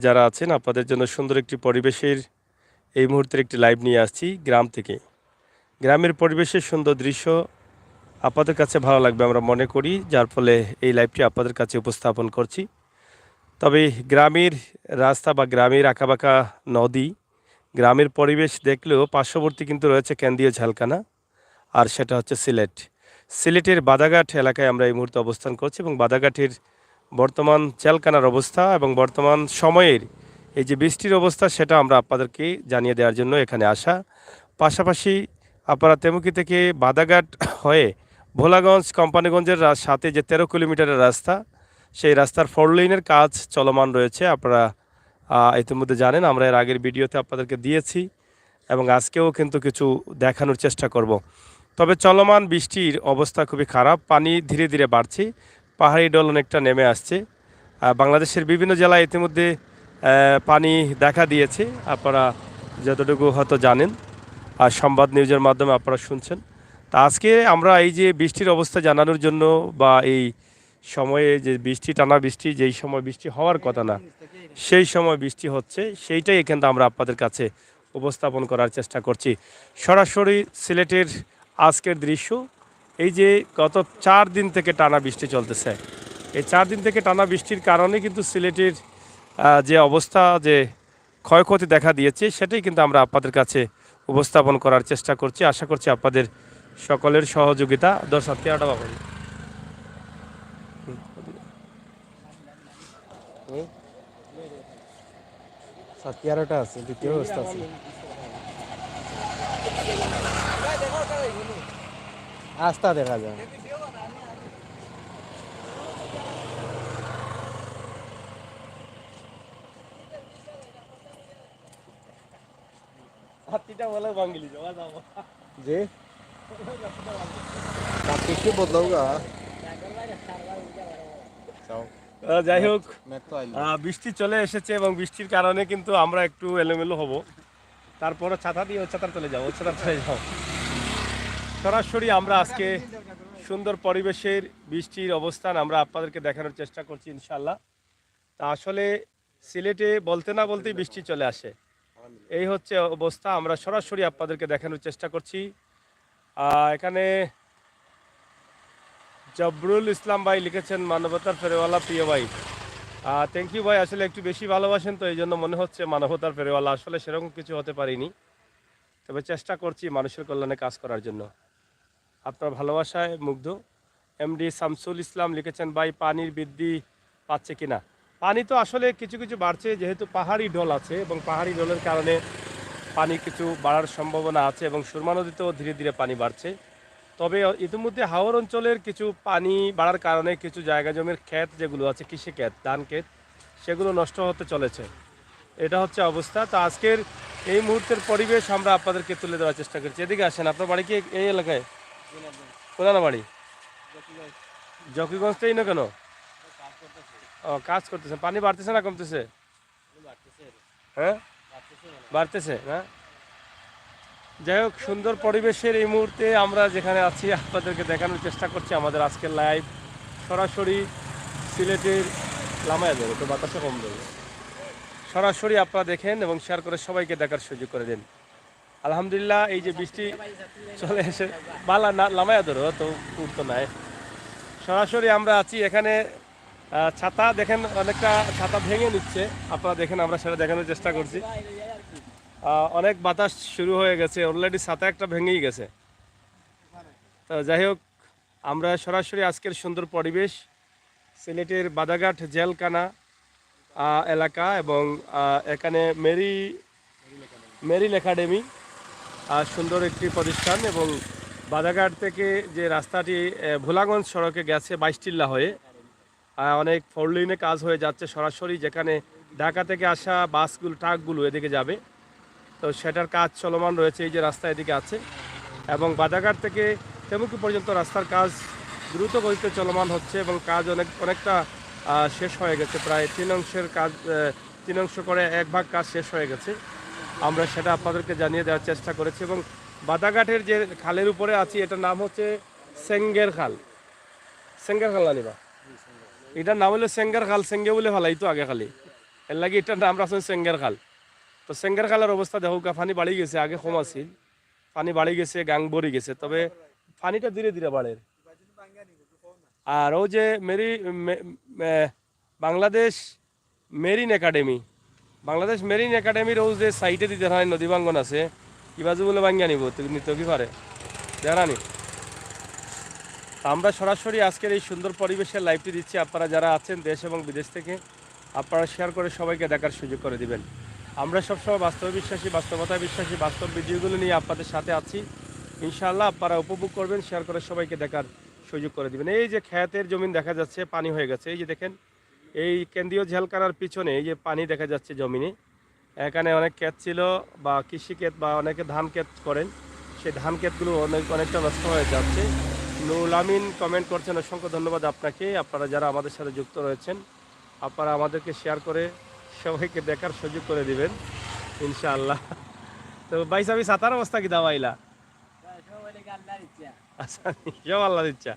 যারা আছেন আপনাদের জন্য সুন্দর একটি পরিবেশের এই মুহূর্তের একটি লাইভ নিয়ে আসছি গ্রাম থেকে। গ্রামের পরিবেশের সুন্দর দৃশ্য আপনাদের কাছে ভালো লাগবে আমরা মনে করি, যার ফলে এই লাইভটি আপনাদের কাছে উপস্থাপন করছি। তবে গ্রামের রাস্তা বা গ্রামের আঁকাবাঁকা নদী, গ্রামের পরিবেশ দেখলেও পার্শ্ববর্তী কিন্তু রয়েছে কেন্দ্রীয় ঝালকানা, আর সেটা হচ্ছে সিলেট। সিলেটের বাদাঘাট এলাকায় আমরা এই মুহূর্তে অবস্থান করছি এবং বাদাঘাটের বর্তমান ঝালকানার অবস্থা এবং বর্তমান সময়ের এই যে বৃষ্টির অবস্থা সেটা আমরা আপনাদেরকে জানিয়ে দেওয়ার জন্য এখানে আসা। পাশাপাশি আপনারা তেমুকি থেকে বাদাঘাট হয়ে ভোলাগঞ্জ কোম্পানিগঞ্জের সাথে যে 13 কিলোমিটারের রাস্তা, সেই রাস্তার 4 লেনের কাজ চলমান রয়েছে। আপনারা ইতিমধ্যে জানেন, আমরা এর আগের ভিডিওতে আপনাদেরকে দিয়েছি এবং আজকেও কিন্তু কিছু দেখানোর চেষ্টা করব। তবে চলমান বৃষ্টির অবস্থা খুবই খারাপ, পানি ধীরে ধীরে বাড়ছে, পাহাড়ি ঢল অনেকটা নেমে আসছে। বাংলাদেশের বিভিন্ন জেলায় ইতিমধ্যে পানি দেখা দিয়েছে, আপনারা যতটুকু হয়তো জানেন আর সংবাদ নিউজের মাধ্যমে আপনারা শুনছেন। তা আজকে আমরা এই যে বৃষ্টির অবস্থা জানানোর জন্য বা এই সময়ে যে বৃষ্টি, টানা বৃষ্টি, যেই সময় বৃষ্টি হওয়ার কথা না সেই সময় বৃষ্টি হচ্ছে, সেইটাই এখানে আমরা আপনাদের কাছে উপস্থাপন করার চেষ্টা করছি। সরাসরি সিলেটের আজকের দৃশ্য, এই যে গত 4 দিন থেকে টানা বৃষ্টি চলতেছে, এই 4 দিন থেকে টানা বৃষ্টির কারণে কিন্তু সিলেটের যে অবস্থা, যে ক্ষয়ক্ষতি দেখা দিয়েছে, সেটাই কিন্তু আমরা আপনাদের কাছে উপস্থাপন করার চেষ্টা করছি। আশা করছি আপনাদের সকলের সহযোগিতা। 10-11টা বাবা সাত-11টা আছে, দ্বিতীয় অবস্থা আছে, আস্থা দেখা যায়। হাতিটা বলে বাঙ্গিলি যাওয়া যাবো যে একটু বদলাওগা যাই হোক, বৃষ্টি চলে এসেছে এবং বৃষ্টির কারণে কিন্তু আমরা একটু এলোমেলো হব। তারপরে ছাতা দিয়ে ছাতার চলে যাবো, ছাতার চলে যাও। সরাসরি আমরা আজকে সুন্দর পরিবেশের বৃষ্টির অবস্থান আমরা আপনাদেরকে দেখানোর চেষ্টা করছি ইনশাল্লাহ। তা আসলে সিলেটে বলতে না বলতেই বৃষ্টি চলে আসে, এই হচ্ছে অবস্থা। আমরা সরাসরি আপনাদেরকে দেখানোর চেষ্টা করছি। এখানে জবরুল ইসলাম ভাই লিখেছেন, মানবতার ফেরিওয়ালা প্রিয় ভাই। থ্যাংক ইউ ভাই, আসলে একটু বেশি ভালোবাসেন তো এই জন্য মনে হচ্ছে মানবতার ফেরিওয়ালা। আসলে সেরকম কিছু হতে পারিনি, তবে চেষ্টা করছি মানুষের কল্যাণে কাজ করার জন্য। আপনার ভালোবাসায় মুগ্ধ। এমডি শামসুল ইসলাম লিখেছেন, ভাই পানির বৃদ্ধি পাচ্ছে কিনা। পানি তো আসলে কিছু কিছু বাড়ছে, যেহেতু পাহাড়ি ঢল আছে এবং পাহাড়ি ঢলের কারণে পানি কিছু বাড়ার সম্ভাবনা আছে এবং সুরমা নদীতেও ধীরে ধীরে পানি বাড়ছে। তবে ইতিমধ্যে হাওর অঞ্চলের কিছু পানি বাড়ার কারণে কিছু জায়গা জমির ক্ষেত যেগুলো আছে, কৃষি ক্ষেত, ধান ক্ষেত, সেগুলো নষ্ট হতে চলেছে। এটা হচ্ছে অবস্থা। তো আজকের এই মুহূর্তের পরিবেশ আমরা আপনাদেরকে তুলে দেওয়ার চেষ্টা করছি। এদিকে আসেন, আপনার বাড়ি কি এই এলাকায়? কোথায় বাড়ি? জকিগঞ্জটাই না কেন? ও, কাজ করতেছে। পানি বাড়তেছে না কমতেছে? হ্যাঁ, বাড়তেছে না। যাই হোক, সুন্দর পরিবেশের এই মুহূর্তে আমরা যেখানে আছি আপনাদেরকে দেখানোর চেষ্টা করছি আমাদের আজকের লাইভ সরাসরি সিলেটের লামায়া দেবে, তো বাতাসে কম দেবে। সরাসরি আপনারা দেখেন এবং শেয়ার করে সবাইকে দেখার সুযোগ করে দিন। আলহামদুলিল্লাহ, এই যে বৃষ্টি চলে এসে বালা না লামায়া ধরো তো উঠতো নাই। সরাসরি আমরা আছি এখানে। ছাতা দেখেন, অনেকটা ছাতা ভেঙে নিচ্ছে, আপনারা দেখেন, আমরা সেটা দেখানোর চেষ্টা করছি। অনেক বাতাস শুরু হয়ে গেছে, অলরেডি ছাতা একটা ভেঙেই গেছে। তো যাই হোক, আমরা সরাসরি আজকের সুন্দর পরিবেশ সিলেটের বাদাঘাট জেলকানা এলাকা এবং এখানে মেরিল একাডেমি সুন্দর একটি প্রতিষ্ঠান এবং বাদাঘাট থেকে যে রাস্তাটি ভোলাগঞ্জ সড়কে গেছে 22 টিল্লা হয়ে, অনেক 4 লেনে কাজ হয়ে যাচ্ছে সরাসরি, যেখানে ঢাকা থেকে আসা বাসগুলো, ট্রাকগুলো এদিকে যাবে, তো সেটার কাজ চলমান রয়েছে। এই যে রাস্তা এদিকে আছে এবং বাদাঘাট থেকে তেমুকি পর্যন্ত রাস্তার কাজ দ্রুত গতিতে চলমান হচ্ছে এবং কাজ অনেকটা শেষ হয়ে গেছে। প্রায় 3 অংশের কাজ, 3 অংশ করে 1 ভাগ কাজ শেষ হয়ে গেছে। আমরা সেটা আপনাদেরকে জানিয়ে দেওয়ার চেষ্টা করেছি এবং বাদাঘাটের যে খালের উপরে আছি এটার নাম হচ্ছে সেঙ্গের খাল। সেঙ্গের খাল আনিবা, এটার নাম হলো সেঙ্গের খাল। সেঙ্গে বলে ফেলাই তো আগে খালি, এর লাগে এটার নাম রাখছেন সেঙ্গের খাল। তো সেঙ্গের খালের অবস্থা দেখো, পানি বাড়ি গেছে, আগে কম আছিল, পানি বাড়ি গেছে, গাং ভরে গেছে, তবে পানিটা ধীরে ধীরে বাড়ে। আর ও যে Bangladesh marine academy, Bangladesh marine একাডেমির ও যে সাইটে দিতে হয় নদী ভাঙ্গন আছে, কি বাজু বলে ভাঙ্গা নিব নিতে কি পারে জানানি। আমরা সরাসরি আজকের এই সুন্দর পরিবেশের লাইভটি দিচ্ছি। আপনারা যারা আছেন দেশ এবং বিদেশ থেকে, আপনারা শেয়ার করে সবাইকে দেখার সুযোগ করে দিবেন। আমরা সবসময় বাস্তবে বিশ্বাসী, বাস্তবতায় বিশ্বাসী, বাস্তব ভিডিওগুলো নিয়ে আপনাদের সাথে আছি। ইনশাআল্লাহ আপনারা উপভোগ করবেন, শেয়ার করে সবাইকে দেখার সুযোগ করে দিবেন। এই যে খেতের জমিন দেখা যাচ্ছে, পানি হয়ে গেছে, এই যে দেখেন এই কেন্দ্রীয় ঝেলকানার পিছনে এই যে পানি দেখা যাচ্ছে জমিনে। এখানে অনেক ক্ষেত ছিল বা কৃষি ক্ষেত বা অনেকে ধান ক্ষেত করেন, সেই ধান ক্ষেতগুলো অনেকটা নষ্ট হয়ে যাচ্ছে। নুরুল আমিন কমেন্ট করছেন, অসংখ্য ধন্যবাদ আপনাকে। আপনারা যারা আমাদের সাথে যুক্ত রয়েছেন, আপনারা আমাদেরকে শেয়ার করে সবাইকে দেখার সুযোগ করে দিবেন ইনশাআল্লাহ। তো ভাই সাহেব সাতার অবস্থা কি দাওয়াইলা? আচ্ছা, সব আল্লাহর ইচ্ছা,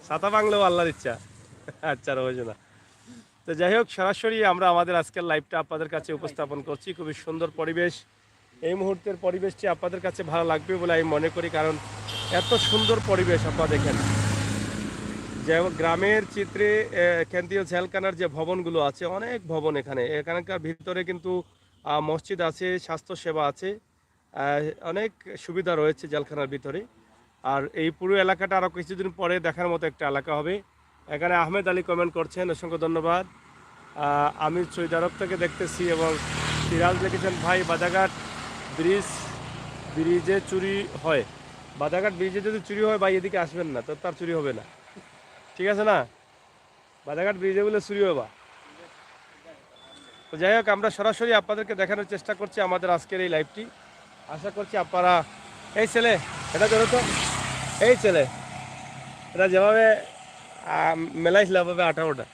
ছাতা বাংলাও আল্লাহর ইচ্ছা। আচ্ছা রয়েছে না। তো যাই হোক, সরাসরি আমরা আমাদের আজকের লাইভটা আপনাদের কাছে উপস্থাপন করছি। খুবই সুন্দর পরিবেশ, এই মুহূর্তের পরিবেশটি আপনাদের কাছে ভালো লাগবে বলে আমি মনে করি, কারণ এত সুন্দর পরিবেশ আপনারা দেখেন। যে গ্রামের চিত্রে কেন্দ্রীয় ঝেলকানার যে ভবনগুলো আছে, অনেক ভবন এখানকার ভিতরে কিন্তু মসজিদ আছে, স্বাস্থ্য সেবা আছে, অনেক সুবিধা রয়েছে জেলখানার ভিতরে। আর এই পুরো এলাকাটা আরও কিছুদিন পরে দেখার মতো একটা এলাকা হবে। এখানে আহমেদ আলী কমেন্ট করছেন, অসংখ্য ধন্যবাদ। আমি সৌদি আরব থেকে দেখতেছি, এবং সিরাজ লিখেছেন, ভাই বাদাঘাট ব্রিজে চুরি হয়, বাদাঘাট ব্রিজে যদি চুরি হয় ভাই এদিকে আসবেন না, তো তার চুরি হবে না, ঠিক আছে না? বাদাঘাট ব্রিজে বলে চুরি হবা। তো যাই হোক, আমরা সরাসরি আপনাদেরকে দেখানোর চেষ্টা করছি আমাদের আজকের এই লাইভটি। আশা করছি আপনারা, এই ছেলে এটা ধরো তো, এই ছেলে এটা যেভাবে মেলাইছিল ভাবে আটা ওটা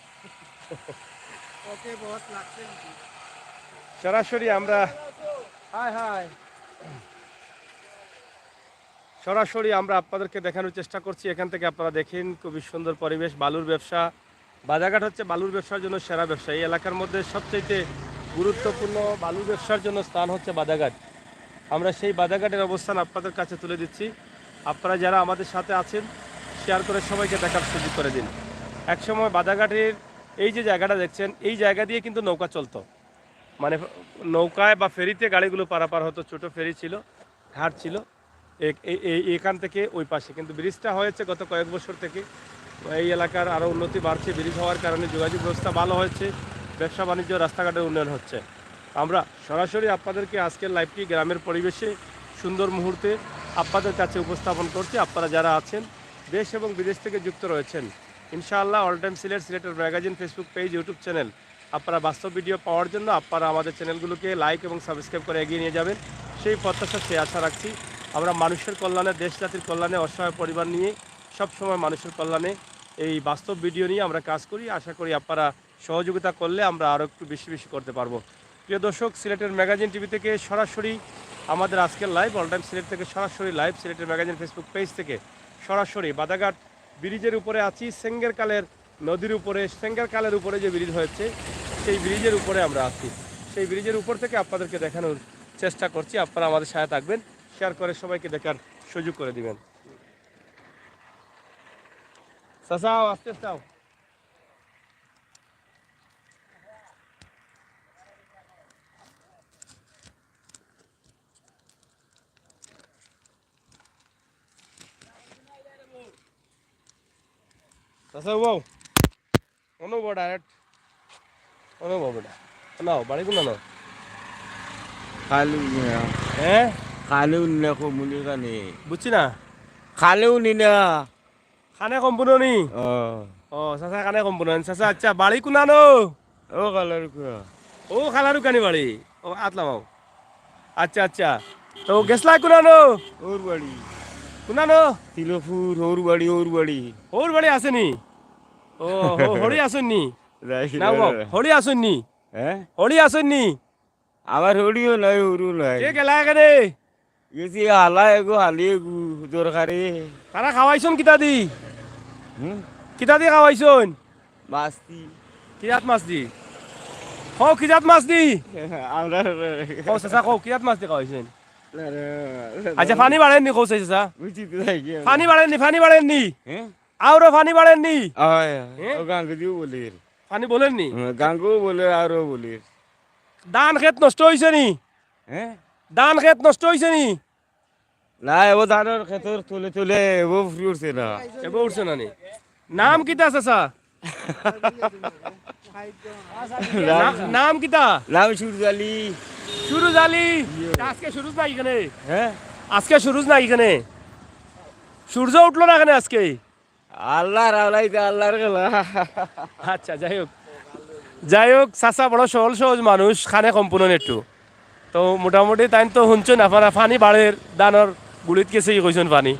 সরাসরি আমরা সরাসরি আমরা আপনাদেরকে দেখানোর চেষ্টা করছি। এখান থেকে আপনারা দেখেন খুবই সুন্দর পরিবেশ, বালুর ব্যবসা। বাজারঘাট হচ্ছে বালুর ব্যবসার জন্য সেরা ব্যবসা। এই এলাকার মধ্যে সবচেয়ে গুরুত্বপূর্ণ বালুর ব্যবসার জন্য স্থান হচ্ছে বাজারঘাট। আমরা সেই বাজারঘাটের অবস্থান আপনাদের কাছে তুলে দিচ্ছি। আপনারা যারা আমাদের সাথে আছেন, শেয়ার করে সবাইকে দেখার সুযোগ করে দিন। একসময় বাজারঘাটের এই যে জায়গাটা দেখছেন, এই জায়গা দিয়ে কিন্তু নৌকা চলতো, মানে নৌকায় বা ফেরিতে গাড়িগুলো পারাপার হতো, ছোট ফেরি ছিল, ঘাট ছিল এখান থেকে ওই পাশে। কিন্তু ব্রিজটা হয়েছে গত কয়েক বছর থেকে, এই এলাকার আরও উন্নতি বাড়ছে। ব্রিজ হওয়ার কারণে যোগাযোগ ব্যবস্থা ভালো হয়েছে, ব্যবসা বাণিজ্য, রাস্তাঘাটের উন্নয়ন হচ্ছে। আমরা সরাসরি আপনাদেরকে আজকের লাইভটি গ্রামের পরিবেশে সুন্দর মুহূর্তে আপনাদের কাছে উপস্থাপন করছি। আপনারা যারা আছেন দেশ এবং বিদেশ থেকে যুক্ত রয়েছেন, ইনশাআল্লাহ অল টাইম সিলেটের magazine Facebook page, YouTube channel, আপনারা বাস্তব ভিডিও পাওয়ার জন্য আপনারা আমাদের চ্যানেলগুলোকে লাইক এবং সাবস্ক্রাইব করে এগিয়ে নিয়ে যাবেন, সেই প্রত্যাশা, সেই আশা রাখছি। আমরা মানুষের কল্যাণে, দেশ জাতির কল্যাণে, অসহায় পরিবার নিয়ে সবসময় মানুষের কল্যাণে এই বাস্তব ভিডিও নিয়ে আমরা কাজ করি। আশা করি আপনারা সহযোগিতা করলে আমরা আরও একটু বেশি বেশি করতে পারবো। প্রিয় দর্শক, সিলেটের ম্যাগাজিন টিভি থেকে সরাসরি আমাদের আজকের লাইভ, অল টাইম সিলেট থেকে সরাসরি লাইভ, সিলেটের ম্যাগাজিন ফেসবুক পেজ থেকে সরাসরি বাদাঘাট ব্রিজের উপরে আছি। সেঙ্গেরকালের নদীর উপরে, সেঙ্গেরকালের উপরে যে ব্রিজ হয়েছে, সেই ব্রিজের উপরে আমরা আছি। সেই ব্রিজের উপর থেকে আপনাদেরকে দেখানোর চেষ্টা করছি। আপনারা আমাদের সাথে থাকবেন, শেয়ার করে সবাইকে দেখার সুযোগ করে দিবেন। চাচাও আস্তে আস্তে আও। চাচা বউ অনুভব ডাইরেক্ট অনুভব বেটা নাও বাড়ি কোন নাও খালেও হ্যাঁ খালেও নিনা কমুনি কানে বুঝছি না খালেও নিনা খানে সম্পূর্ণ নি ও চাচা খানে সম্পূর্ণ চাচা। আচ্ছা বাড়ি কোনানো? ও কালার কুয়া ও খালারু কানি বাড়ি, ও আতলামাও। আচ্ছা আচ্ছা, তো গেছলা কোনানো? ওর বাড়ি কোনানো তিলপুর, ওর বাড়ি, ওর বাড়ি, ওর বাড়ি আসেনি? ও হরি আসেননি না হরি আসেননি? হ্যাঁ হরি আসেননি? আমার হরিও নাই, ওরও নাই। কে গেলা এখানে গেছি হালা এগো হালি এগু দরকারে। তারা খাওয়াইছন কিতা দি? হুম কিতা দি খাওয়াইছন? মাস্তি কিরাত মাছ দি? কও কি জাত মাছ দি আমরা কও চাচা কও কি জাত মাছ দি খাওয়াইছেন আচ্ছা পানি বাড়েননি কও চাচা বুঝি তো যাই কি পানি বাড়েননি হ্যাঁ আরো পানি বাড়েননি আয় ও গাঙ্গু দিও বলে পানি বলেননি গাঙ্গু বলে আরো বলে ধান ক্ষেত নষ্ট হয়েছে নি হ্যাঁ ধান ক্ষেত নষ্ট হয়েছে নি না ও ধানের খেতর তুলে তুলে ও ফ্রি উঠছে না এবার উঠছে না নি নাম কিতা চাচা নাম কিতা নাম সূর্যালি সুরুজ আলী আজকে সুরুজ নাই এখানে হ্যাঁ আজকে সুরুজ নাই এখানে সূর্য উঠলো না এখানে আজকে আল্লাহর আল্লাহ আল্লাহর গেলা আচ্ছা যাই হোক চাচা বড় সহজ সহজ মানুষ খানে সম্পূর্ণ একটু তো মোটামুটি তাই তো শুনছেন আপনারা পানি বাড়ের দানর গুড়িত গেছে কইছেন পানি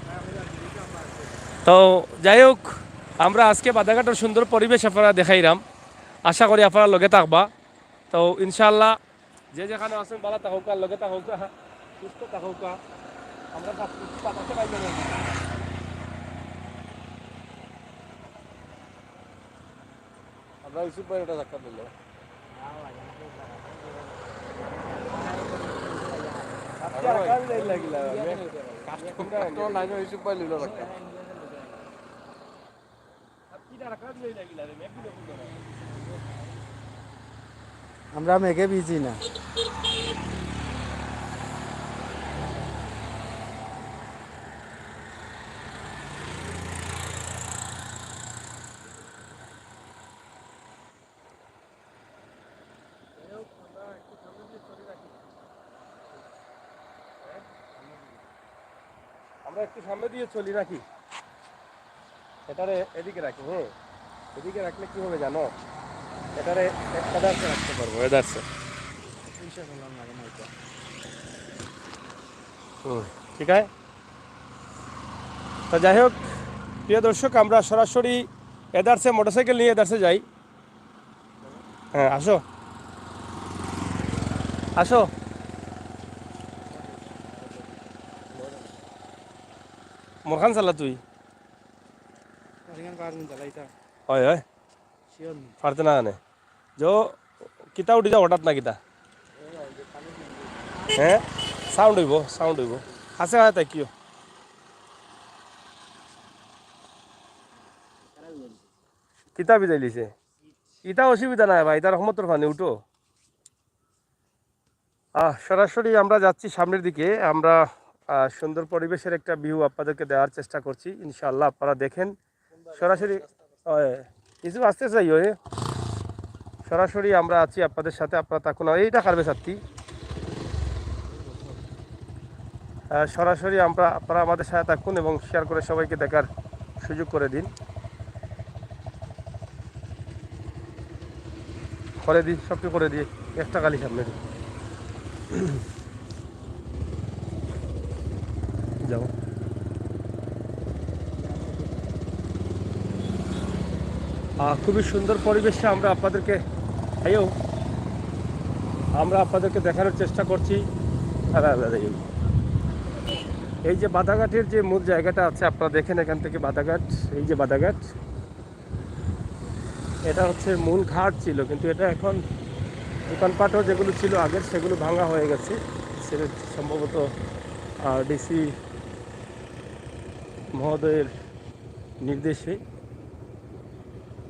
তো যাই হোক আমরা আজকে বাদাঘাটের সুন্দর পরিবেশ আপনারা দেখাইলাম আশা করি আপনারা লগে থাকবা তো ইনশাল্লাহ যে যেখানে আছেন ভালো থাকুকা লগে থাকুকা সুস্থ থাকুকা আমরা পাঠাতে পাইব না আমরা ইউসুফ ভাই ওটা ধাক্কা দিল আমরা মেঘে ভিজি না আমরা একটু সামনে দিয়ে চলি নাকি এটারে এদিকে রাখি হ্যাঁ এদিকে রাখলে কি হবে জানো এটারে এদারসে রাখতে পারবো এদারসে ঠিক আছে তো যাই হোক প্রিয় দর্শক আমরা সরাসরি এদারসে মোটরসাইকেল নিয়ে এদারসে যাই হ্যাঁ আসো আসো মোরখান চালা তুই হয় হয় পারতে না আনে যো কিতা উঠি যা হঠাৎ না কিতা হ্যাঁ সাউন্ড হইব আছে হয় তাই কিয় কিতা বিদায় লিছে ইটা অসুবিধা নাই ভাই তার রহমতর ফানি উঠো সরাসরি আমরা যাচ্ছি সামনের দিকে আমরা সুন্দর পরিবেশের একটা ভিউ আপনাদেরকে দেওয়ার চেষ্টা করছি ইনশাআল্লাহ আপনারা দেখেন সরাসরি কিছু আসতে চাই সরাসরি আমরা আছি আপনাদের সাথে আপনারা থাকুন এইটা কারবে সাথী সরাসরি আপনারা আমাদের সাথে থাকুন এবং শেয়ার করে সবাইকে দেখার সুযোগ করে দিন করে দিই সবটি করে দিয়ে একটা গালি সামনে যাও খুবই সুন্দর পরিবেশে আমরা আপনাদেরকে দেখানোর চেষ্টা করছি এই যে বাদাঘাটের যে মূল জায়গাটা আছে আপনারা দেখেন এখান থেকে বাদাঘাট এই যে বাদাঘাট এটা হচ্ছে মূল ঘাট ছিল কিন্তু এটা এখন দোকানপাটও যেগুলো ছিল আগের সেগুলো ভাঙা হয়ে গেছে সেটা সম্ভবত ডিসি মহোদয়ের নির্দেশে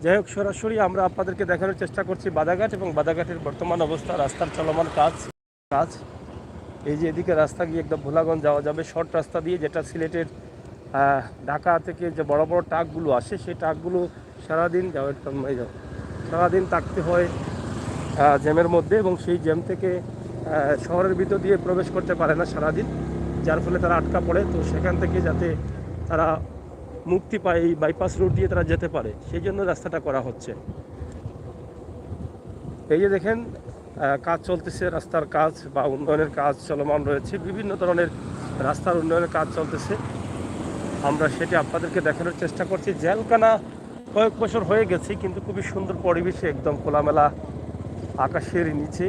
যাই হোক সরাসরি আমরা আপনাদেরকে দেখানোর চেষ্টা করছি বাদাঘাট এবং বাদাঘাটের বর্তমান অবস্থা রাস্তার চলমান কাজ এই যে এদিকে রাস্তা গিয়ে একদম ভোলাগঞ্জ যাওয়া যাবে শর্ট রাস্তা দিয়ে যেটা সিলেটের ঢাকা থেকে যে বড় বড় ট্রাকগুলো আসে সেই ট্রাকগুলো সারাদিন সারাদিন থাকতে হয় জ্যামের মধ্যে এবং সেই জ্যাম থেকে শহরের ভিতর দিয়ে প্রবেশ করতে পারে না সারাদিন যার ফলে তারা আটকা পড়ে তো সেখান থেকে যাতে তারা মুক্তি পায় এই বাইপাস রোড দিয়ে তারা যেতে পারে সেই জন্য রাস্তাটা করা হচ্ছে এই যে দেখেন কাজ চলতেছে রাস্তার কাজ বা উন্নয়নের কাজ চলমান রয়েছে বিভিন্ন ধরনের রাস্তার উন্নয়নের কাজ চলতেছে আমরা সেটি আপনাদেরকে দেখানোর চেষ্টা করছি জেলখানা কয়েক বছর হয়ে গেছে কিন্তু খুবই সুন্দর পরিবেশে একদম খোলামেলা আকাশের নিচে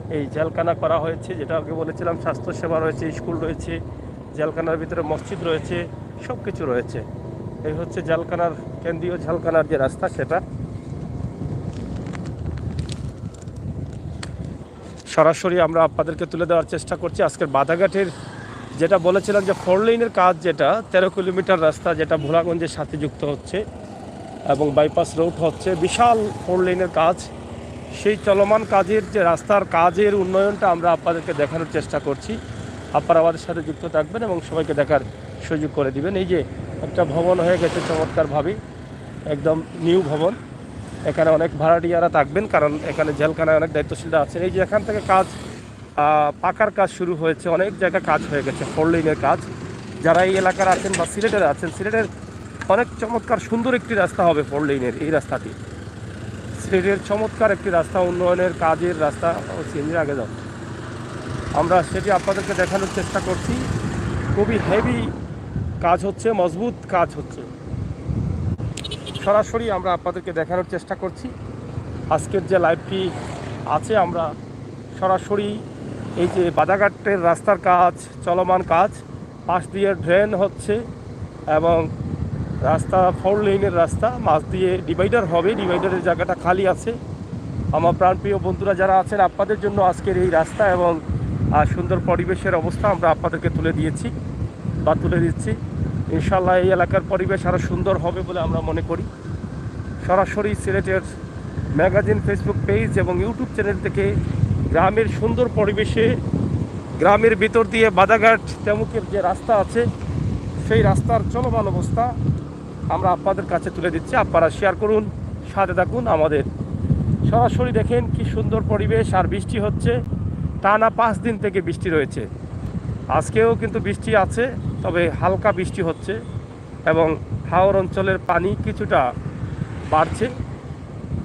এই জেলখানা করা হয়েছে যেটা আগে বলেছিলাম স্বাস্থ্যসেবা রয়েছে স্কুল রয়েছে জেলখানার ভিতরে মসজিদ রয়েছে সব কিছু রয়েছে এই হচ্ছে জেলখানার কেন্দ্রীয় জেলখানার যে রাস্তা সেটা সরাসরি আমরা আপনাদেরকে তুলে দেওয়ার চেষ্টা করছি আজকের বাধাঘাটের, যেটা বলেছিলাম যে 4 লেনের কাজ, যেটা 13 কিলোমিটার রাস্তা, যেটা ভোলাগঞ্জের সাথে যুক্ত হচ্ছে এবং বাইপাস রোড হচ্ছে, বিশাল 4 লেনের কাজ। সেই চলমান কাজের যে রাস্তার কাজের উন্নয়নটা আমরা আপনাদেরকে দেখানোর চেষ্টা করছি। আপনারা আমাদের সাথে যুক্ত থাকবেন এবং সবাইকে দেখার সুযোগ করে দিবেন। এই যে একটা ভবন হয়ে গেছে চমৎকারভাবে, একদম নিউ ভবন। এখানে অনেক ভাড়াটিয়ারা থাকবেন, কারণ এখানে জেলখানায় অনেক দায়িত্বশীলরা আছেন। এই যে এখান থেকে কাজ, পাকার কাজ শুরু হয়েছে, অনেক জায়গায় কাজ হয়ে গেছে 4 লেনের কাজ। যারা এই এলাকার আছেন বা সিলেটের আছেন, সিলেটের অনেক চমৎকার সুন্দর একটি রাস্তা হবে 4 লেনের এই রাস্তাটি। সিলেটের চমৎকার একটি রাস্তা, উন্নয়নের কাজের রাস্তা। সিএনজির আগে যাও, আমরা সেটি আপনাদেরকে দেখানোর চেষ্টা করছি। খুবই হেভি কাজ হচ্ছে, মজবুত কাজ হচ্ছে। সরাসরি আমরা আপনাদেরকে দেখানোর চেষ্টা করছি আজকের যে লাইভটি আছে। আমরা সরাসরি এই যে বাধাঘাটের রাস্তার কাজ, চলমান কাজ, পাশ দিয়ে ড্রেন হচ্ছে এবং রাস্তা 4 লেনের রাস্তা, মাঝ দিয়ে ডিভাইডার হবে। ডিভাইডারের জায়গাটা খালি আছে। আমার প্রাণপ্রিয় বন্ধুরা যারা আছেন, আপনাদের জন্য আজকের এই রাস্তা এবং সুন্দর পরিবেশের অবস্থা আমরা আপনাদেরকে তুলে দিয়েছি বা তুলে দিচ্ছি। ইনশাল্লাহ এই এলাকার পরিবেশ আরও সুন্দর হবে বলে আমরা মনে করি। সরাসরি সিলেটের ম্যাগাজিন ফেসবুক পেজ এবং ইউটিউব চ্যানেল থেকে গ্রামের সুন্দর পরিবেশে, গ্রামের ভিতর দিয়ে বাধাঘাট তেমুকের যে রাস্তা আছে, সেই রাস্তার চলমান অবস্থা আমরা আপনাদের কাছে তুলে দিচ্ছি। আপনারা শেয়ার করুন, সাথে থাকুন আমাদের। সরাসরি দেখেন কি সুন্দর পরিবেশ। আর বৃষ্টি হচ্ছে, টানা 5 দিন থেকে বৃষ্টি রয়েছে। আজকেও কিন্তু বৃষ্টি আছে, তবে হালকা বৃষ্টি হচ্ছে এবং হাওর অঞ্চলের পানি কিছুটা বাড়ছে।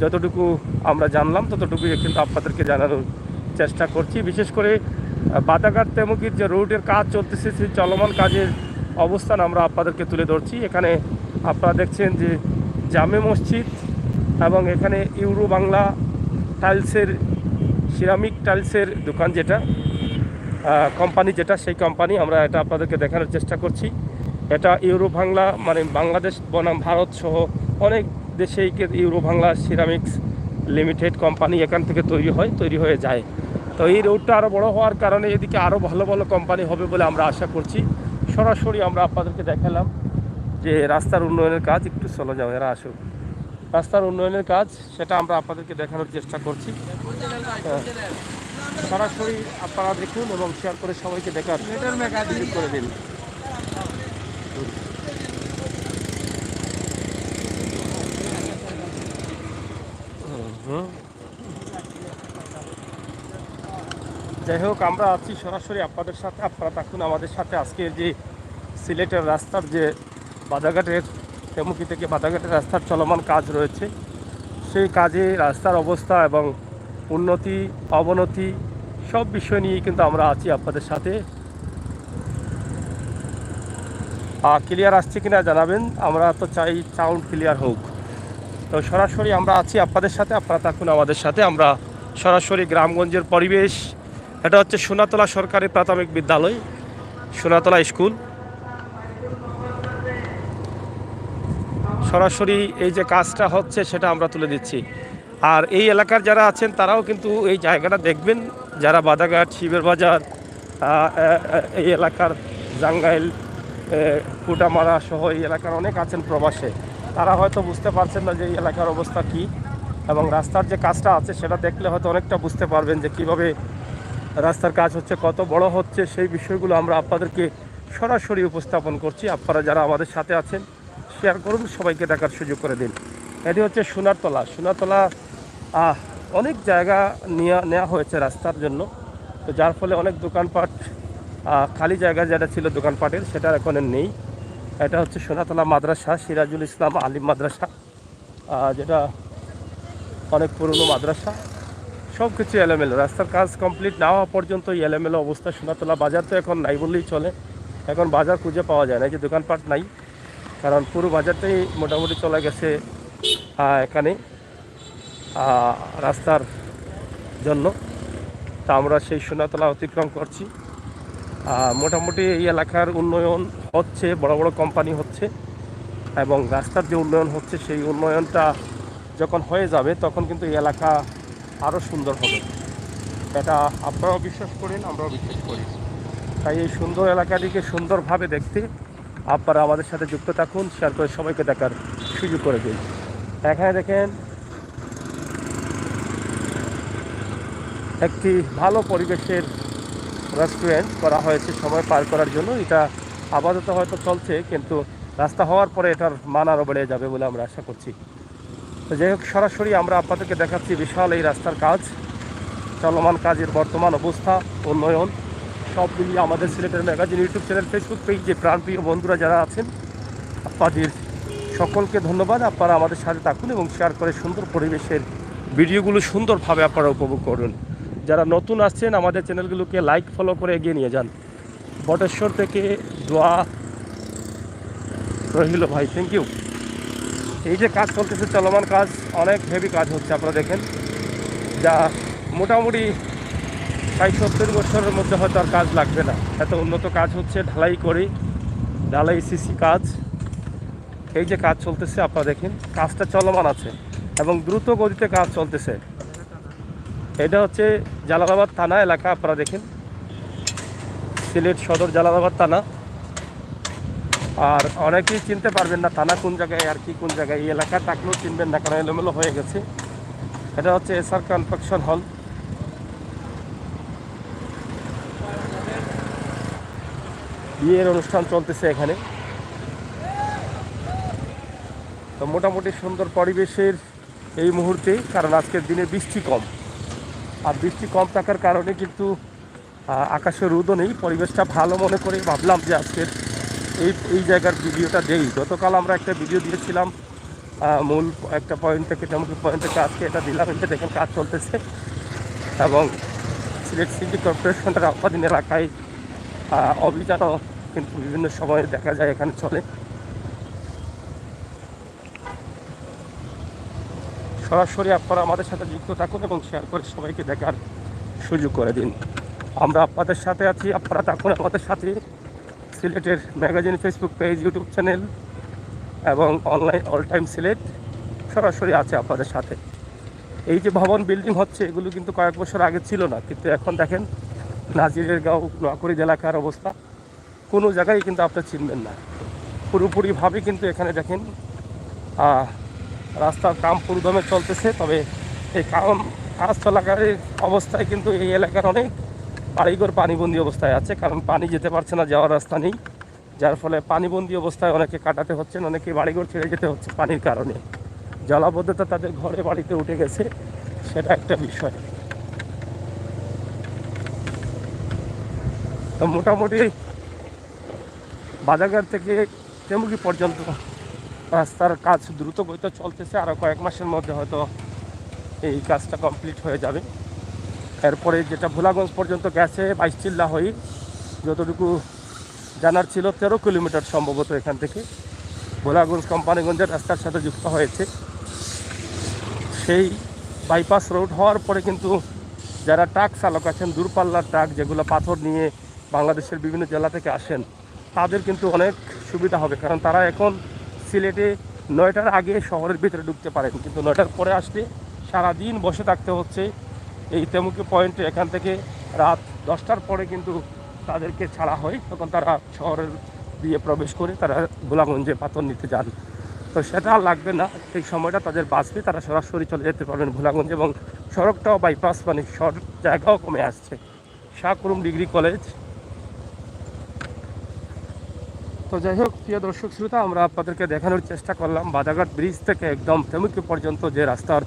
যতটুকু আমরা জানলাম ততটুকুই কিন্তু আপনাদেরকে জানানোর চেষ্টা করছি। বিশেষ করে বাধাঘাট তেমুকির যে রোডের কাজ চলতেছে, সেই চলমান কাজের অবস্থান আমরা আপনাদেরকে তুলে ধরছি। এখানে আপনারা দেখছেন যে জামে মসজিদ এবং এখানে ইউরো বাংলা টাইলসের, সিরামিক টাইলসের দোকান, যেটা কোম্পানি, যেটা সেই কোম্পানি আমরা এটা আপনাদেরকে দেখানোর চেষ্টা করছি। এটা ইউরো বাংলা, মানে বাংলাদেশ বনাম ভারত সহ অনেক দেশে euro Bangla ceramics limited company এখান থেকে তৈরি হয়ে যায়। তো এই রোডটা আরও বড় হওয়ার কারণে এদিকে আরও ভালো ভালো কোম্পানি হবে বলে আমরা আশা করছি। সরাসরি আমরা আপনাদেরকে দেখালাম যে রাস্তার উন্নয়নের কাজ, একটু চলে যাও, এরা আসুক। রাস্তার উন্নয়নের কাজ, সেটা আমরা আপনাদেরকে দেখানোর চেষ্টা করছি। সরাসরি আপনারা দেখুন এবং শেয়ার করে সবাইকে দেখার সুযোগ করে দিন। যাই হোক, আমরা আছি সরাসরি আপনাদের সাথে, আপনারা থাকুন আমাদের সাথে। আজকের যে সিলেটের রাস্তার যে বাধাঘাটের তেমুকি থেকে বাধাঘাটের রাস্তার চলমান কাজ রয়েছে, সেই কাজে রাস্তার অবস্থা এবং উন্নতি অবনতি সব বিষয় নিয়েই কিন্তু আমরা আছি আপনাদের সাথে। ক্লিয়ার আসছে কিনা জানাবেন, আমরা তো চাই সাউন্ড ক্লিয়ার হোক। তো সরাসরি আমরা আছি আপনাদের সাথে, আপনারা থাকুন আমাদের সাথে। আমরা সরাসরি গ্রামগঞ্জের পরিবেশ, এটা হচ্ছে সোনাতলা সরকারি প্রাথমিক বিদ্যালয়, সোনাতলা স্কুল। সরাসরি এই যে কাজটা হচ্ছে সেটা আমরা তুলে দিচ্ছি। আর এই এলাকার যারা আছেন তারাও কিন্তু এই জায়গাটা দেখবেন, যারা বাধাঘাট, শিবের বাজার, এই এলাকার জাঙ্গাইল, কুটামারা সহ এই এলাকার অনেক আছেন প্রবাসে, তারা হয়তো বুঝতে পারছেন না যে এই এলাকার অবস্থা কী, এবং রাস্তার যে কাজটা আছে সেটা দেখলে হয়তো অনেকটা বুঝতে পারবেন যে কীভাবে রাস্তার কাজ হচ্ছে, কত বড় হচ্ছে। সেই বিষয়গুলো আমরা আপনাদেরকে সরাসরি উপস্থাপন করছি। আপনারা যারা আমাদের সাথে আছেন শেয়ার করুন, সবাইকে দেখার সুযোগ করে দিন। এটি হচ্ছে সোনারতলা অনেক জায়গা নেওয়া হয়েছে রাস্তার জন্য, তো যার ফলে অনেক দোকানপাট, খালি জায়গা যেটা ছিল দোকানপাটের, সেটা এখন নেই। এটা হচ্ছে সোনাতলা মাদ্রাসা, সিরাজুল ইসলাম আলিম মাদ্রাসা, যেটা অনেক পুরনো মাদ্রাসা। সব কিছু এলোমেলো, রাস্তার কাজ কমপ্লিট না হওয়া পর্যন্ত এলোমেলো অবস্থা। সোনাতলা বাজার তো এখন নাই বললেই চলে, এখন বাজার খুঁজে পাওয়া যায় না, যে দোকানপাট নাই, কারণ পুরো বাজারটাই মোটামুটি চলে গেছে এখানে রাস্তার জন্য। তা আমরা সেই সোনাতলা অতিক্রম করছি। মোটামুটি এই এলাকার উন্নয়ন হচ্ছে, বড় বড় কোম্পানি হচ্ছে, এবং রাস্তার যে উন্নয়ন হচ্ছে সেই উন্নয়নটা যখন হয়ে যাবে তখন কিন্তু এই এলাকা আরও সুন্দর হবে। এটা আপনারাও বিশ্বাস করেন, আমরাও বিশ্বাস করি। তাই এই সুন্দর এলাকাটিকে সুন্দরভাবে দেখতে আপনারা আমাদের সাথে যুক্ত থাকুন, শেয়ার করে সবাইকে দেখার সুযোগ করে দিন। এখানে দেখেন একটি ভালো পরিবেশের রেস্টুরেন্ট করা হয়েছে সময় পার করার জন্য। এটা আপাতত হয়তো চলছে, কিন্তু রাস্তা হওয়ার পরে এটার মান আরও বেড়ে যাবে বলে আমরা আশা করছি। তো যাই হোক, সরাসরি আমরা আপনাদেরকে দেখাচ্ছি বিশাল এই রাস্তার কাজ, চলমান কাজের বর্তমান অবস্থা, উন্নয়ন সব মিলিয়ে আমাদের সিলেটের ম্যাগাজিন ইউটিউব চ্যানেল, ফেসবুক পেজে প্রাণপ্রিয় বন্ধুরা যারা আছেন, আপনাদের সকলকে ধন্যবাদ। আপনারা আমাদের সাথে থাকুন এবং শেয়ার করে সুন্দর পরিবেশের ভিডিওগুলো সুন্দরভাবে আপনারা উপভোগ করুন। যারা নতুন আসছেন আমাদের চ্যানেলগুলোকে লাইক ফলো করে এগিয়ে নিয়ে যান। বটেশ্বর থেকে দোয়া রহিল ভাই, থ্যাংক ইউ। এই যে কাজ চলতেছে, চলমান কাজ, অনেক হেভি কাজ হচ্ছে, আপনারা দেখেন, যা মোটামুটি ৬০-৭০ বছরের মধ্যে হয়তো আর কাজ লাগবে না, এত উন্নত কাজ হচ্ছে। ঢালাই করে, ঢালাই সিসি কাজ, এই যে কাজ চলতেছে আপনারা দেখেন, কাজটা চলমান আছে এবং দ্রুত গতিতে কাজ চলতেছে। এটা হচ্ছে জালালাবাদ থানা এলাকা, আপনারা দেখেন, সিলেট সদর জালালাবাদ থানা। আর অনেকেই চিনতে পারবেন না থানা কোন জায়গায় আর কি কোন জায়গায়, এই এলাকা থাকলেও চিনবেন না, কারণ এলোমেলো হয়ে গেছে। এটা হচ্ছে এসআর কনফেকশন হল। বিয়ের অনুষ্ঠান চলতেছে এখানে। তো মোটামুটি সুন্দর পরিবেশের এই মুহূর্তে, কারণ আজকের দিনে বৃষ্টি কম, আর বৃষ্টি কম থাকার কারণে কিন্তু আকাশে রোদও নেই, পরিবেশটা ভালো মনে করে ভাবলাম যে আজকের এই জায়গার ভিডিওটা দেই। গতকাল আমরা একটা ভিডিও দিয়েছিলাম মূল একটা পয়েন্ট থেকে, তেমন পয়েন্ট থেকে, আজকে এটা দিলাম। এটা দেখেন কাজ চলতেছে এবং সিলেট সিটি কর্পোরেশনের আওতাধীন এলাকায় অভিযানও কিন্তু বিভিন্ন সময়ে দেখা যায় এখানে চলে। সরাসরি আপনারা আমাদের সাথে যুক্ত থাকুন এবং শেয়ার করে সবাইকে দেখার সুযোগ করে দিন। আমরা আপনাদের সাথে আছি, আপনারা থাকুন আমাদের সাথে। সিলেটের magazine Facebook page, YouTube channel এবং অনলাইন অল টাইম সিলেট সরাসরি আছে আপনাদের সাথে। এই যে ভবন বিল্ডিং হচ্ছে, এগুলো কিন্তু কয়েক বছর আগে ছিল না, কিন্তু এখন দেখেন নাজিরের গাঁও, নোয়াকড়ি এলাকার অবস্থা কোনো জায়গায় কিন্তু আপনি চিনবেন না পুরোপুরিভাবে। কিন্তু এখানে দেখেন রাস্তার কাম পুরোদমে চলতেছে, তবে এই কাজ চলাকালীন অবস্থায় কিন্তু এই এলাকার অনেক বাড়িঘর পানিবন্দী অবস্থায় আছে, কারণ পানি যেতে পারছে না, যাওয়ার রাস্তা নেই, যার ফলে পানিবন্দী অবস্থায় অনেকে কাটাতে হচ্ছেন, অনেকে বাড়িঘর ছেড়ে যেতে হচ্ছে পানির কারণে। জলাবদ্ধতা তাদের ঘরে বাড়িতে উঠে গেছে, সেটা একটা বিষয়। তো মোটামুটি বাজারঘাট থেকে তেমুকি পর্যন্ত রাস্তার কাজ দ্রুত গতিতে চলতেছে, আরও কয়েক মাসের মধ্যে হয়তো এই কাজটা কমপ্লিট হয়ে যাবে। এরপরে যেটা ভোলাগঞ্জ পর্যন্ত গেছে 22 চিল্লা হয়ে, যতটুকু জানার ছিল 13 কিলোমিটার সম্ভবত এখান থেকে ভোলাগঞ্জ কোম্পানিগঞ্জের রাস্তার সাথে যুক্ত হয়েছে। সেই বাইপাস রোড হওয়ার পরে কিন্তু যারা ট্রাক চালক আছেন, দূরপাল্লার ট্রাক যেগুলো পাথর নিয়ে বাংলাদেশের বিভিন্ন জেলা থেকে আসেন, তাদের কিন্তু অনেক সুবিধা হবে, কারণ তারা এখন সিলেটে 9টার আগে শহরের ভিতরে ঢুকতে পারেন, কিন্তু 9টার পরে আসলে সারাদিন বসে থাকতে হচ্ছে এই তেমুকি পয়েন্টে। এখান থেকে রাত 10টার পরে কিন্তু তাদেরকে ছাড়া হয়, তখন তারা শহরের দিয়ে প্রবেশ করে তারা গোলাগঞ্জে পাথর নিতে যান। তো সেটা আর লাগবে না, সেই সময়টা তাদের বাঁচবে, তারা সরাসরি চলে যেতে পারবেন ভোলাগঞ্জ, এবং সড়কটাও বাইপাস, মানে সড়ক জায়গাও কমে আসছে। শাহকুরুম ডিগ্রি কলেজ। তো যাই হোক, প্রিয় দর্শক শ্রোতা, আমরা আপনাদেরকে দেখানোর চেষ্টা করলাম বাজারঘাট ব্রিজ থেকে একদম তেমুকি পর্যন্ত যে রাস্তার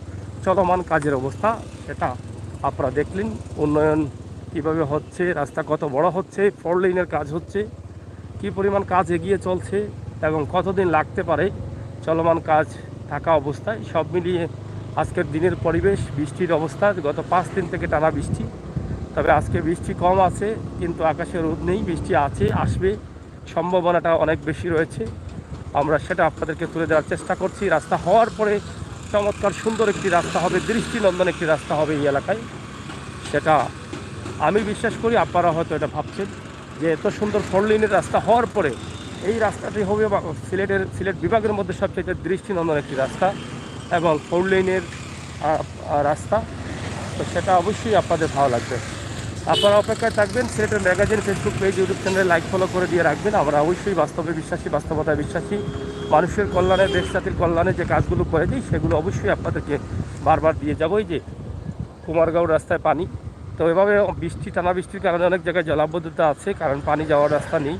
চলমান কাজের অবস্থা, সেটা আপনারা দেখলেন। উন্নয়ন কীভাবে হচ্ছে, রাস্তা কত বড় হচ্ছে, 4 লেনের কাজ হচ্ছে, কী পরিমাণ কাজ এগিয়ে চলছে এবং কতদিন লাগতে পারে চলমান কাজ থাকা অবস্থায়। সব মিলিয়ে আজকের দিনের পরিবেশ, বৃষ্টির অবস্থা, গত 5 দিন থেকে টানা বৃষ্টি, তবে আজকে বৃষ্টি কম আছে, কিন্তু আকাশে রোদ নেই, বৃষ্টি আছে, আসবে, সম্ভাবনাটা অনেক বেশি রয়েছে। আমরা সেটা আপনাদেরকে তুলে দেওয়ার চেষ্টা করছি। রাস্তা হওয়ার পরে চমৎকার সুন্দর একটি রাস্তা হবে, দৃষ্টিনন্দন একটি রাস্তা হবে এই এলাকায়, সেটা আমি বিশ্বাস করি। আপনারা হয়তো এটা ভাবছেন যে এত সুন্দর 4 লেনের রাস্তা হওয়ার পরে এই রাস্তাটি হবে সিলেট বিভাগের মধ্যে সবচেয়ে দৃষ্টিনন্দন একটি রাস্তা এবং 4 লেনের রাস্তা। তো সেটা অবশ্যই আপনাদের ভালো লাগবে। আপনারা অপেক্ষায় থাকবেন। সিলেটের ম্যাগাজিন ফেসবুক পেজ, ইউটিউব চ্যানেলে লাইক ফলো করে দিয়ে রাখবেন। আমরা অবশ্যই বাস্তবে বিশ্বাসী, বাস্তবতায় বিশ্বাসী। মানুষের কল্যাণে, দেশ জাতির কল্যাণে যে কাজগুলো করে দিই সেগুলো অবশ্যই আপনাদেরকে বারবার দিয়ে যাবো। এই যে কুমারগাঁও রাস্তায় পানি, তো এভাবে টানা বৃষ্টির কারণে অনেক জায়গায় জলাবদ্ধতা আছে, কারণ পানি যাওয়ার রাস্তা নেই,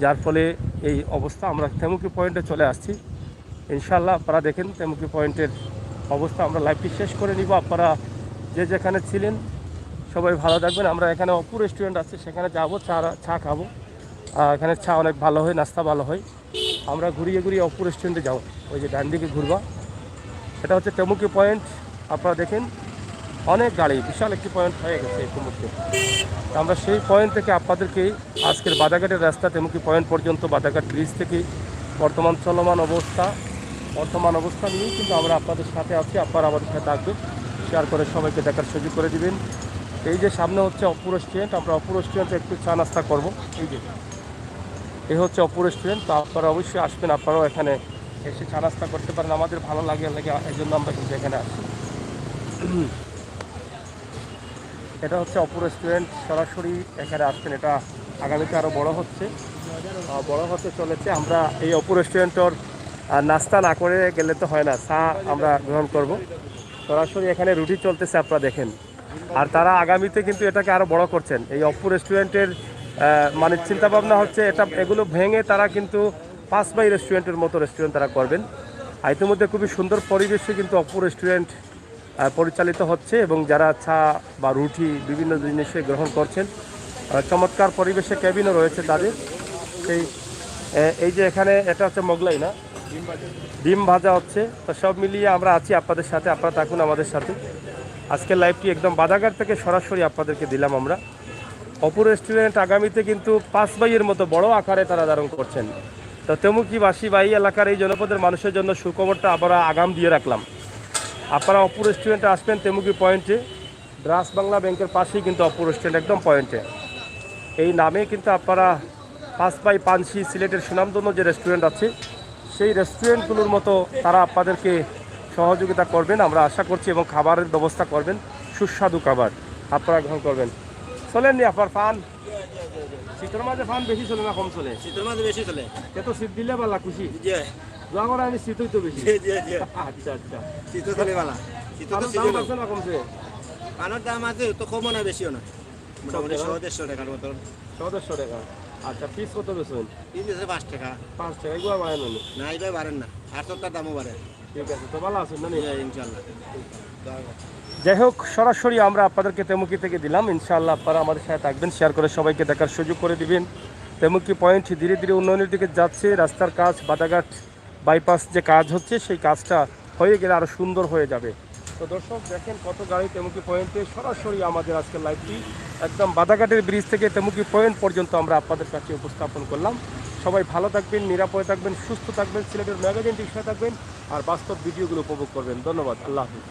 যার ফলে এই অবস্থা। আমরা তেমুকি পয়েন্টে চলে আসছি। ইনশাআল্লাহ আপনারা দেখেন তেমুকি পয়েন্টের অবস্থা। আমরা লাইভটি শেষ করে নিব। আপনারা যে যেখানে ছিলেন সবাই ভালো থাকবেন। আমরা এখানে অপু রেস্টুরেন্ট আছে, সেখানে যাবো, চা খাবো। এখানে চা অনেক ভালো হয়, নাস্তা ভালো হয়। আমরা ঘুরিয়ে ঘুরিয়ে অপু রেস্টুরেন্টে যাবো। ওই যে ডান দিকে ঘুরবা, এটা হচ্ছে তেমুকি পয়েন্ট। আপনারা দেখেন অনেক গাড়ি, বিশাল একটি পয়েন্ট হয়ে গেছে এই মুহূর্তে। আমরা সেই পয়েন্ট থেকে আপনাদেরকে আজকের বাদাঘাটের রাস্তা তেমুকি পয়েন্ট পর্যন্ত, বাদাঘাট ব্রিজ থেকে বর্তমান অবস্থা নিয়েই কিন্তু আমরা আপনাদের সাথে আছি। আপনারা আমাদের সাথে থাকবেন, শেয়ার করে সবাইকে দেখার সুযোগ করে দিবেন। এই যে সামনে হচ্ছে অপু রেস্টুরেন্ট, আমরা অপু রেস্টুরেন্টে একটু চা নাস্তা করবো। এই হচ্ছে অপু রেস্টুরেন্ট। তো আপনারা অবশ্যই আসবেন, আপনারাও এখানে এসে চা নাস্তা করতে পারেন। আমাদের ভালো লাগে এই জন্য আমরা কিন্তু এখানে আসি। এটা হচ্ছে অপু রেস্টুরেন্ট, সরাসরি এখানে আসছেন। এটা আগামীতে আরও বড় হতে চলেছে। আমরা এই অপু রেস্টুরেন্টর নাস্তা না করে গেলে তো হয় না, চা আমরা গ্রহণ করব। সরাসরি এখানে রুটি চলতেছে, আপনারা দেখেন। আর তারা আগামীতে কিন্তু এটাকে আরও বড় করছেন। এই অপু রেস্টুরেন্টের মানে চিন্তাভাবনা হচ্ছে এগুলো ভেঙে তারা কিন্তু 5 বাই রেস্টুরেন্টের মতো রেস্টুরেন্ট তারা করবেন। আর ইতিমধ্যে খুবই সুন্দর পরিবেশে কিন্তু অপু রেস্টুরেন্ট পরিচালিত হচ্ছে, এবং যারা চা বা রুটি বিভিন্ন জিনিসে গ্রহণ করছেন, চমৎকার পরিবেশে ক্যাবিনও রয়েছে তাদের। এই যে এখানে এটা হচ্ছে মোগলাই না, ডিম ভাজা হচ্ছে। তো সব মিলিয়ে আমরা আছি আপনাদের সাথে, আপনারা থাকুন আমাদের সাথে। আজকের লাইভটি একদম বাদাঘাট থেকে সরাসরি আপনাদেরকে দিলাম আমরা। অপু রেস্টুরেন্ট আগামীতে কিন্তু 5 বাইয়ের মতো বড় আকারে তারা ধারণ করছেন। তো তেমুকিবাসী বা এই এলাকার এই জনপদের মানুষের জন্য সুখবরটা আবার আগাম দিয়ে রাখলাম। আপনারা অপু রেস্টুরেন্টে আসবেন তেমুকি পয়েন্টে, দ্রাস বাংলা ব্যাংকের পাশেই কিন্তু অপু রেস্টুরেন্ট একদম পয়েন্টে। এই নামে কিন্তু আপনারা 5 বাই পানসি, সিলেটের সুনামধন্য যে রেস্টুরেন্ট আছে সেই রেস্টুরেন্টগুলোর মতো তারা আপনাদেরকে সহযোগিতা করবেন আমরা আশা করছি, এবং খাবারের ব্যবস্থা করবেন, সুস্বাদু খাবার আপনারা গ্রহণ করবেন। চলেন নি আপনার ফান শীতের মাঝে ফান বেশি চলে না কম চলে? শীতের মাঝে বেশি চলে। এত শীত দিলে পালা খুশি দোয়া করে, আমি শীতই তো বেশি। আচ্ছা আচ্ছা, শীত চলে বালা। শীত তো দাম আছে না কমছে? পানের দাম আছে তো, কমও না বেশিও না, মোটামুটি 100-150 টাকার মতন। 100-150 টাকা। আচ্ছা, পিস কত বেছেন? পিস আছে 5 টাকা। 5 টাকা, এগুলো বাড়েন না? না এবার বাড়েন না, আর সপ্তাহ দামও বাড়ে। ঠিক আছে, তো ভালো আছেন না? ইনশাল্লাহ। যাই হোক, সরাসরি আমরা আপনাদেরকে তেমুকি থেকে দিলাম। ইনশাআল্লাহ আপনারা আমাদের সাথে থাকবেন, শেয়ার করে সবাইকে দেখার সুযোগ করে দিবেন। তেমুকি পয়েন্ট ধীরে ধীরে উন্নয়নের দিকে যাচ্ছে। রাস্তার কাজ, বাদাঘাট বাইপাস যে কাজ হচ্ছে সেই কাজটা হয়ে গেলে আরও সুন্দর হয়ে যাবে। তো দর্শক দেখেন কত গাড়ি তেমুকি পয়েন্টে। সরাসরি আমাদের আজকের লাইভটি একদম বাদাঘাটের ব্রিজ থেকে তেমুকি পয়েন্ট পর্যন্ত আমরা আপনাদের কাছে উপস্থাপন করলাম। সবাই ভালো থাকবেন, নিরাপদে থাকবেন, সুস্থ থাকবেন, সিলেটের ম্যাগাজিনটির সাথে থাকবেন, আর বাস্তব ভিডিওগুলো উপভোগ করবেন। ধন্যবাদ। আল্লাহ হাফিজ।